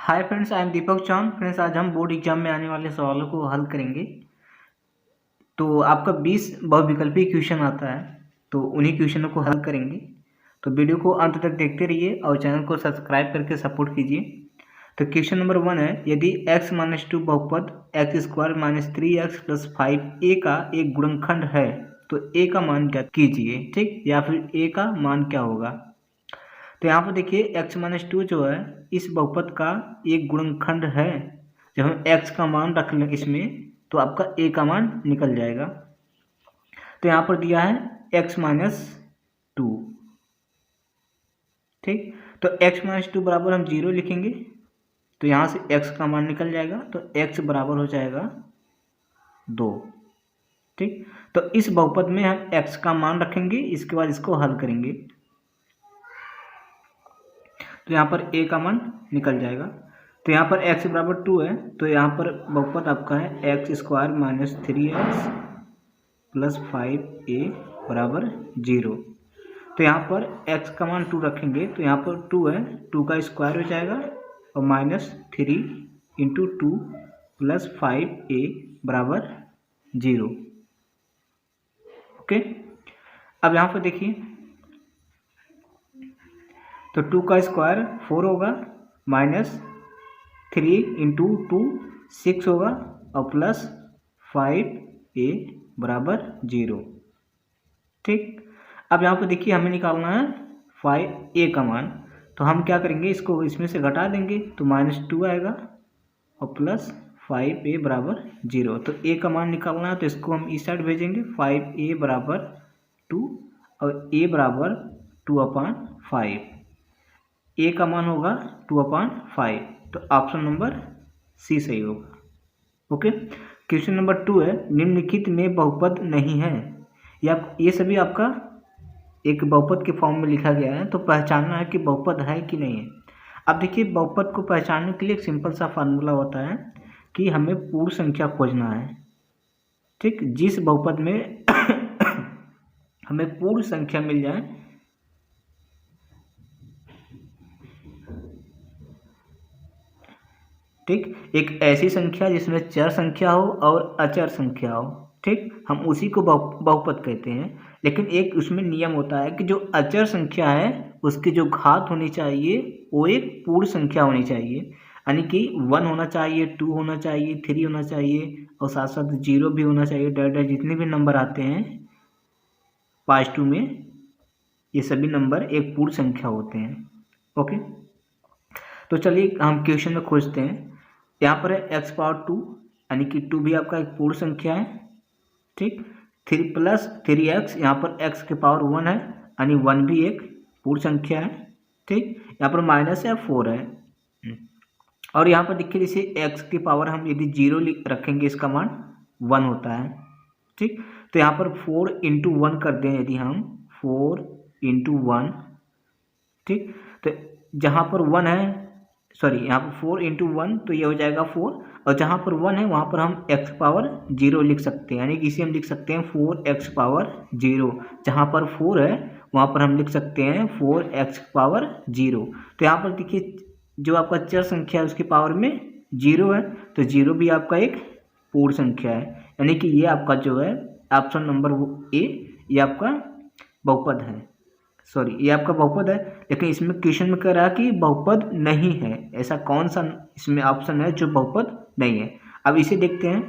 Hi friends, I am Deepak Chauhan. Friends, आज हम board exam में आने वाले सवालों को हल करेंगे। तो आपका 20 बहुविकल्पी क्वेश्चन आता है, तो उन्हीं क्वेश्चनों को हल करेंगे। तो वीडियो को अंत तक देखते रहिए और चैनल को सब्सक्राइब करके सपोर्ट कीजिए। तो क्वेश्चन नंबर 1 है, यदि x-2 बहुपद x² - 3x + 5a का एक गुणनखंड है तो a का मान क्या कीजिए, ठीक, या फिर a का मान क्या होगा। तो यहाँ पर देखिए x-2 जो है इस बहुपद का एक गुणनखंड है। जब हम x का मान रख लें इसमें तो आपका a का मान निकल जाएगा। तो यहाँ पर दिया है x-2, ठीक। तो x-2 बराबर हम 0 लिखेंगे, तो यहाँ से x का मान निकल जाएगा, तो x बराबर हो जाएगा 2, ठीक। तो इस बहुपद में हम x का मान रखेंगे, इसके बाद इसको हल करेंगे, तो यहाँ पर a का मान निकल जाएगा। तो यहाँ पर x बराबर 2 है, तो यहाँ पर बहुपद आपका है x² - 3x + 5a बराबर 0। तो यहाँ पर x का मान 2 रखेंगे, तो यहाँ पर 2 है, 2 का स्क्वायर हो जाएगा और -3 × 2 + 5a बराबर 0। ओके, अब यहाँ पर देखिए, तो 2 का स्क्वायर 4 होगा, -3 × 2 6 होगा और प्लस 5a बराबर 0, ठीक। अब यहाँ पर देखिए हमें निकालना है 5a का मान, तो हम क्या करेंगे, इसको इसमें से घटा देंगे, तो -2 आएगा और प्लस 5a बराबर 0। तो a का मान निकालना है, तो इसको हम इस साइड भेजेंगे, 5a बराबर 2 और a बराबर 2/5। a का मान होगा 2/5, तो ऑप्शन नंबर सी सही होगा। ओके, क्वेश्चन नंबर 2 है, निम्नलिखित में बहुपद नहीं है, या ये सभी आपका एक बहुपद के फॉर्म में लिखा गया है, तो पहचानना है कि बहुपद है कि नहीं है। अब देखिए, बहुपद को पहचानने के लिए एक सिंपल सा फार्मूला होता है कि हमें पूर्ण संख्या खोजना है, ठीक। जिस बहुपद में हमें पूर्ण संख्या मिल जाए, ठीक, एक ऐसी संख्या जिसमें चर संख्या हो और अचर संख्या हो, ठीक, हम उसी को बहुपद कहते हैं। लेकिन एक उसमें नियम होता है कि जो अचर संख्या है उसकी जो घात होनी चाहिए वो एक पूर्ण संख्या होनी चाहिए, यानी कि 1 होना चाहिए, 2 होना चाहिए, 3 होना चाहिए और साथ साथ 0 भी होना चाहिए। डाटा जितने भी नंबर आते हैं पास टू में, ये सभी नंबर एक पूर्ण संख्या होते हैं। ओके, तो चलिए हम क्वेश्चन में खोजते हैं। यहाँ पर है x⁴, यानी कि 2 भी आपका एक पूर्ण संख्या है, ठीक। 3 + 3x, यहाँ पर x की पावर 1 है, यानी 1 भी एक पूर्ण संख्या है, ठीक। यहाँ पर माइनस है, 4 है, और यहाँ पर देखिए जैसे x की पावर हम यदि 0 रखेंगे, इसका मान 1 होता है, ठीक। तो यहाँ पर 4 × 1 कर दें, यदि हम 4 × 1, ठीक, तो जहाँ पर 1 है, सॉरी, यहाँ पर 4 × 1, तो ये हो जाएगा 4, और जहाँ पर 1 है वहाँ पर हम x पावर 0 लिख सकते हैं, यानी कि इसे हम लिख सकते हैं 4x पावर 0। जहाँ पर 4 है वहाँ पर हम लिख सकते हैं 4x पावर 0। तो यहाँ पर देखिए जो आपका चर संख्या है उसकी पावर में 0 है, तो 0 भी आपका एक पूर्ण संख्या है, यानी कि ये आपका जो है ऑप्शन नंबर ए, ये आपका बहुपद है। सॉरी, ये आपका बहुपद है, लेकिन इसमें क्वेश्चन में कह रहा है कि बहुपद नहीं है। ऐसा कौन सा इसमें ऑप्शन है जो बहुपद नहीं है। अब इसे देखते हैं,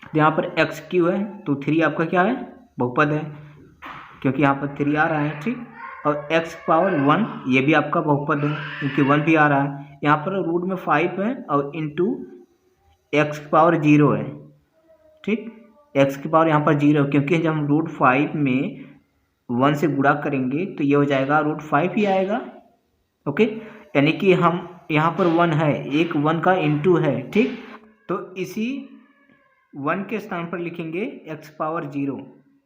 तो यहाँ पर x³ है, तो 3 आपका क्या है, बहुपद है, क्योंकि यहाँ पर 3 आ रहा है, ठीक। और x पावर 1, ये भी आपका बहुपद है, क्योंकि 1 भी आ रहा है। यहाँ पर रूट में 5 है और इंटू x पावर 0 है, ठीक। x की पावर यहाँ पर 0, क्योंकि जब हम रूट 5 में 1 से गुणा करेंगे तो ये हो जाएगा √5 ही आएगा। ओके, यानी कि हम यहाँ पर 1 है, एक 1 का इंटू है, ठीक। तो इसी 1 के स्थान पर लिखेंगे x पावर 0,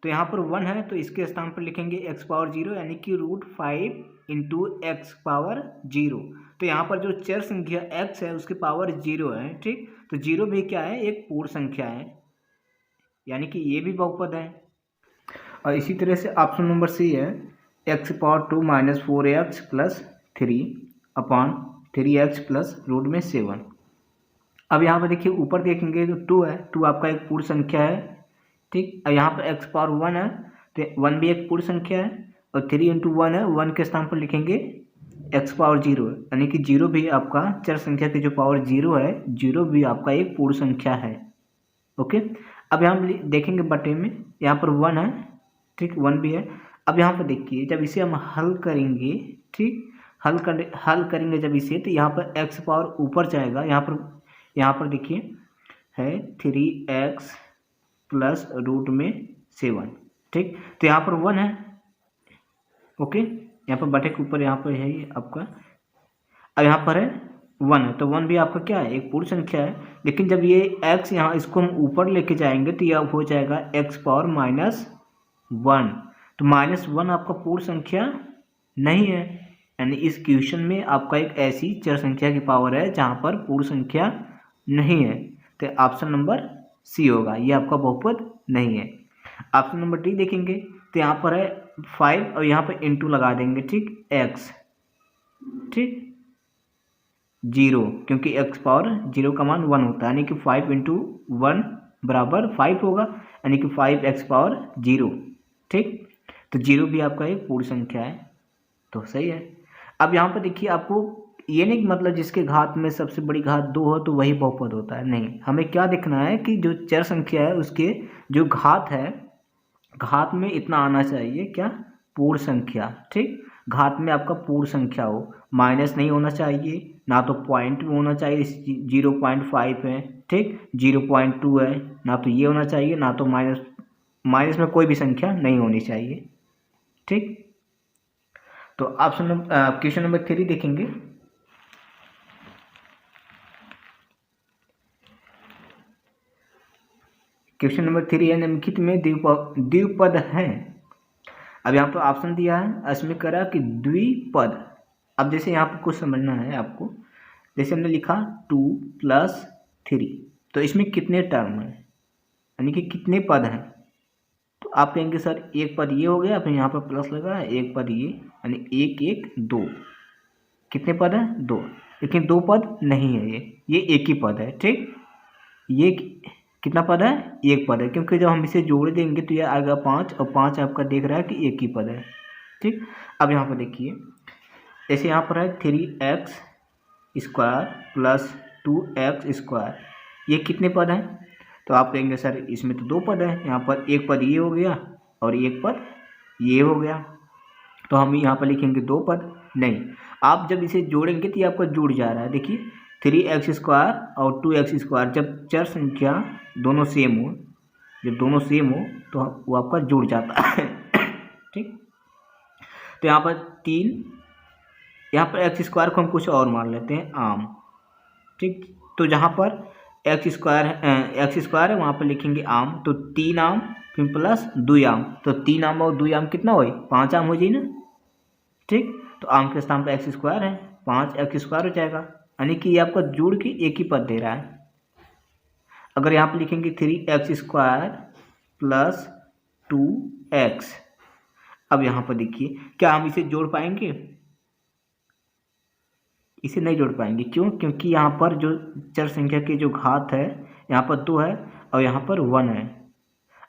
तो यहाँ पर 1 है तो इसके स्थान पर लिखेंगे x पावर 0, यानी कि √5 × x पावर 0। तो यहाँ पर जो चर संख्या x है उसकी पावर 0 है, ठीक। तो 0 भी क्या है, एक पूर्ण संख्या है, यानी कि ये भी बहुपद है। और इसी तरह से ऑप्शन नंबर सी है, x⁴ - 4x + 3/5 3x plus root में 7। अब यहाँ पर देखिए ऊपर देखेंगे तो 2 है, 2 आपका एक पूर्ण संख्या है, ठीक। और यहाँ पर x पावर 1 है तो 1 भी एक पूर्ण संख्या है, और 3 इंटू 1 है, 1 के स्थान पर लिखेंगे x पावर 0 है, यानी कि 0 भी आपका चर संख्या की जो पावर 0 है, 0 भी आपका एक पूर्ण संख्या है। ओके, अब यहाँ देखेंगे बटे में, यहाँ पर 1 है, ठीक, 1 भी है। अब यहाँ पर देखिए जब इसे हम हल करेंगे, ठीक, हल करेंगे जब इसे, तो यहाँ पर x पावर ऊपर जाएगा, यहाँ पर देखिए है 3x प्लस रूट में 7, ठीक। तो यहाँ पर 1 है, ओके, यहाँ पर बटे के ऊपर यहाँ पर है ये आपका, अब यहाँ पर है 1 है, तो 1 भी आपका क्या है, एक पूर्ण संख्या है। लेकिन जब ये x यहाँ इसको हम ऊपर लेके जाएंगे तो यह हो जाएगा x पावर -1, तो -1 आपका पूर्ण संख्या नहीं है, यानी इस क्वेश्चन में आपका एक ऐसी चर संख्या की पावर है जहाँ पर पूर्ण संख्या नहीं है, तो ऑप्शन नंबर सी होगा, ये आपका बहुपद नहीं है। ऑप्शन नंबर डी देखेंगे तो यहाँ पर है 5 और यहाँ पर इंटू लगा देंगे, ठीक, x, ठीक, 0, क्योंकि x पावर 0 का मान 1 होता है, यानी कि 5 इंटू 1 बराबर 5 होगा, यानी कि 5x पावर 0, ठीक। तो 0 भी आपका एक पूर्ण संख्या है, तो सही है। अब यहाँ पर देखिए आपको ये नहीं मतलब जिसके घात में सबसे बड़ी घात 2 हो तो वही बहुपद होता है, नहीं, हमें क्या देखना है कि जो चर संख्या है उसके जो घात है, घात में इतना आना चाहिए, क्या, पूर्ण संख्या, ठीक। घात में आपका पूर्ण संख्या हो, माइनस नहीं होना चाहिए, ना तो पॉइंट में होना चाहिए, 0.5 है, ठीक, 0.2 है, ना तो ये होना चाहिए, ना तो माइनस में कोई भी संख्या नहीं होनी चाहिए, ठीक। तो ऑप्शन क्वेश्चन नंबर 3 देखेंगे। क्वेश्चन नंबर 3 है, निम्नलिखित में द्विपद है। अब यहाँ पर ऑप्शन दिया है, इसमें करा कि द्विपद। अब जैसे यहाँ पर कुछ समझना है आपको, जैसे हमने लिखा 2 + 3, तो इसमें कितने टर्म हैं, यानी कि कितने पद हैं, तो आप कहेंगे सर एक पद ये हो गया, फिर यहाँ पर प्लस लगा है, एक पद ये, यानी 1 1 2, कितने पद हैं, 2, लेकिन 2 पद नहीं है, ये एक ही पद है, ठीक। ये कितना पद है, एक पद है, क्योंकि जब हम इसे जोड़ देंगे तो यह आएगा 5, और 5 आपका देख रहा है कि एक ही पद है, ठीक। अब यहाँ पर देखिए, जैसे यहाँ पर है 3x² प्लस 2x², ये कितने पद हैं, तो आप कहेंगे सर इसमें तो 2 पद हैं, यहाँ पर एक पद ये हो गया और एक पद ये हो गया, तो हम यहाँ पर लिखेंगे 2 पद, नहीं, आप जब इसे जोड़ेंगे तो ये आपका जुड़ जा रहा है, देखिए 3x² और 2x², जब चर संख्या दोनों सेम हो, जब दोनों सेम हो तो वो आपका जुड़ जाता है, ठीक। तो यहाँ पर 3, यहाँ पर x² को हम कुछ और मान लेते हैं, आम, ठीक। तो जहाँ पर x² है वहाँ पर लिखेंगे आम, तो 3 आम फिर प्लस 2 आम, तो 3 आम और 2 आम कितना हो, 5 आम हो जाए ना, ठीक। तो आम के स्थान पर x² है, 5x² हो जाएगा, यानी कि ये आपका जुड़ के एक ही पद दे रहा है। अगर यहाँ पर लिखेंगे 3x² प्लस 2x, अब यहाँ पर देखिए क्या हम इसे जोड़ पाएंगे, इसे नहीं जोड़ पाएंगे, क्यों, क्योंकि यहाँ पर जो चर संख्या की जो घात है यहाँ पर 2 है और यहाँ पर 1 है।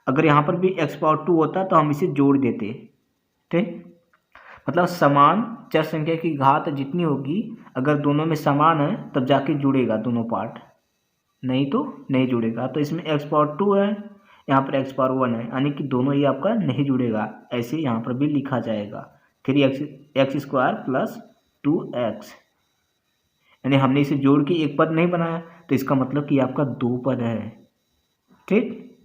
अगर यहाँ पर भी x पावर 2 होता तो हम इसे जोड़ देते, ठीक, मतलब समान चर संख्या की घात जितनी होगी, अगर दोनों में समान है तब जाके जुड़ेगा दोनों पार्ट, नहीं तो नहीं जुड़ेगा। तो इसमें x पावर 2 है, यहाँ पर x पावर 1 है, यानी कि दोनों ही आपका नहीं जुड़ेगा, ऐसे यहाँ पर भी लिखा जाएगा 3x² प्लस 2x, यानी हमने इसे जोड़ के एक पद नहीं बनाया, तो इसका मतलब कि आपका 2 पद है, ठीक।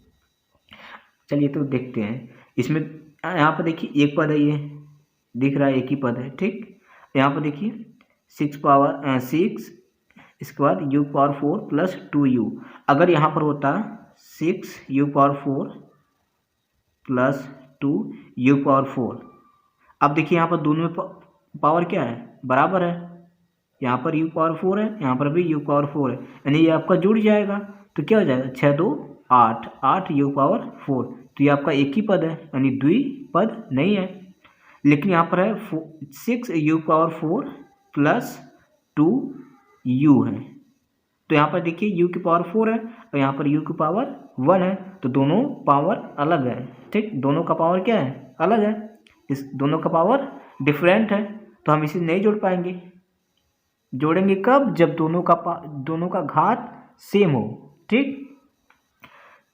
चलिए तो देखते हैं, इसमें यहाँ पर देखिए एक पद है, ये दिख रहा है एक ही पद है, ठीक। यहाँ पर देखिए 6 इसके बाद u पावर 4 प्लस 2u, अगर यहाँ पर होता 6u power 4 plus 2u power 4, अब देखिए यहाँ पर दोनों में पावर क्या है, बराबर है, यहाँ पर u पावर 4 है, यहाँ पर भी u पावर 4 है, यानी ये आपका जुड़ जाएगा, तो क्या हो जाएगा 6 2 8, 8 u पावर 4, तो ये आपका एक ही पद है, यानी द्विपद नहीं है। लेकिन यहाँ पर है 6 u पावर 4 प्लस 2u है। तो यहाँ पर देखिए u की पावर 4 है और यहाँ पर u की पावर 1 है, तो दोनों पावर अलग है। ठीक, दोनों का पावर क्या है, अलग है, इस दोनों का पावर डिफरेंट है, तो हम इसे नहीं जोड़ पाएंगे। जोड़ेंगे कब, जब दोनों का घात सेम हो। ठीक,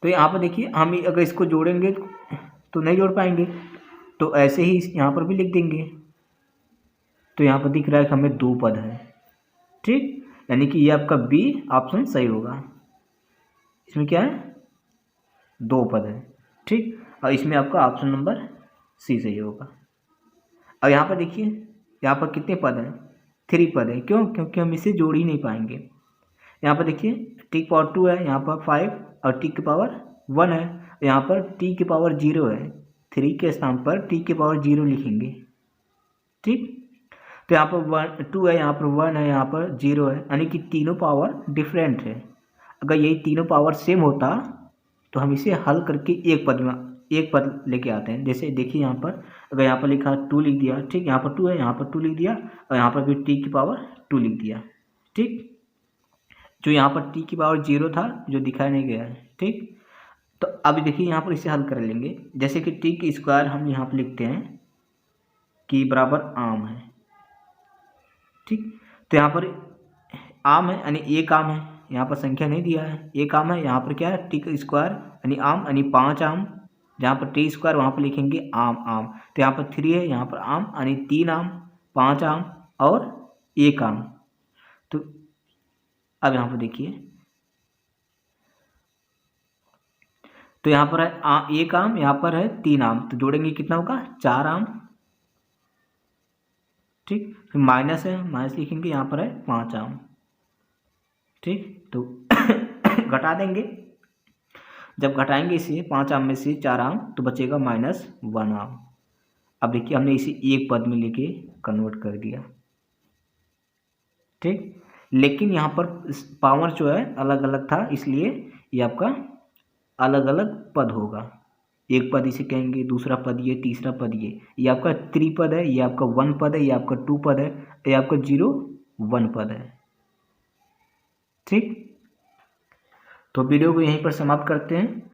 तो यहाँ पर देखिए हम अगर इसको जोड़ेंगे तो नहीं जोड़ पाएंगे, तो ऐसे ही यहाँ पर भी लिख देंगे। तो यहाँ पर दिख रहा है कि हमें 2 पद है। ठीक, यानी कि ये आपका बी ऑप्शन सही होगा। इसमें क्या है, 2 पद है। ठीक, और इसमें आपका ऑप्शन नंबर सी सही होगा। और यहाँ पर देखिए यहाँ पर कितने पद हैं, 3 पद है। क्यों, क्योंकि हम इसे जोड़ ही नहीं पाएंगे। यहाँ पर देखिए टी की पावर 2 है, यहाँ पर 5 और टी की पावर 1 है, यहाँ पर टी की पावर 0 है। 3 के स्थान पर टी की पावर 0 लिखेंगे। ठीक, तो यहाँ पर 2 है, यहाँ पर 1 है, यहाँ पर 0 है, यानी कि तीनों पावर डिफरेंट है। अगर यही तीनों पावर सेम होता तो हम इसे हल करके एक पद लेके आते हैं। जैसे देखिए यहाँ पर अगर यहाँ पर लिखा 2 लिख दिया। ठीक, यहाँ पर 2 है, यहाँ पर 2 लिख दिया और यहाँ पर भी टी की पावर 2 लिख दिया। ठीक, जो यहाँ पर टी की पावर 0 था जो दिखाया नहीं गया है। ठीक, तो अब देखिए यहाँ पर इसे हल कर लेंगे। जैसे कि टी की स्क्वायर हम यहाँ पर लिखते हैं कि बराबर आम है। ठीक, तो यहाँ पर आम है यानी एक आम है, यहाँ पर संख्या नहीं दिया है, एक आम है। यहाँ पर क्या है, टी का स्क्वायर यानी आम यानी 5 आम, जहाँ पर टी स्क्वायर वहाँ पर लिखेंगे आम आम। तो यहाँ पर 3 है, यहाँ पर आम यानी 3 आम, 5 आम और 1 आम। तो अब यहाँ पर देखिए, तो यहाँ पर है 1 आम, यहाँ पर है 3 आम, तो जोड़ेंगे कितना होगा, 4 आम। ठीक, फिर माइनस है, माइनस लिखेंगे, यहाँ पर है 5 आम। ठीक, तो घटा देंगे, जब घटाएंगे इसे 5 आम में से 4 आम तो बचेगा -1 आम। अब देखिए हमने इसे एक पद में लेके कन्वर्ट कर दिया। ठीक, लेकिन यहाँ पर पावर जो है अलग अलग था, इसलिए ये आपका अलग अलग पद होगा। एक पद इसे कहेंगे, दूसरा पद ये, तीसरा पद ये आपका 3 पद है, ये आपका 1 पद है, ये आपका 2 पद है, ये आपका 0 1 पद है। ठीक, तो वीडियो को यहीं पर समाप्त करते हैं।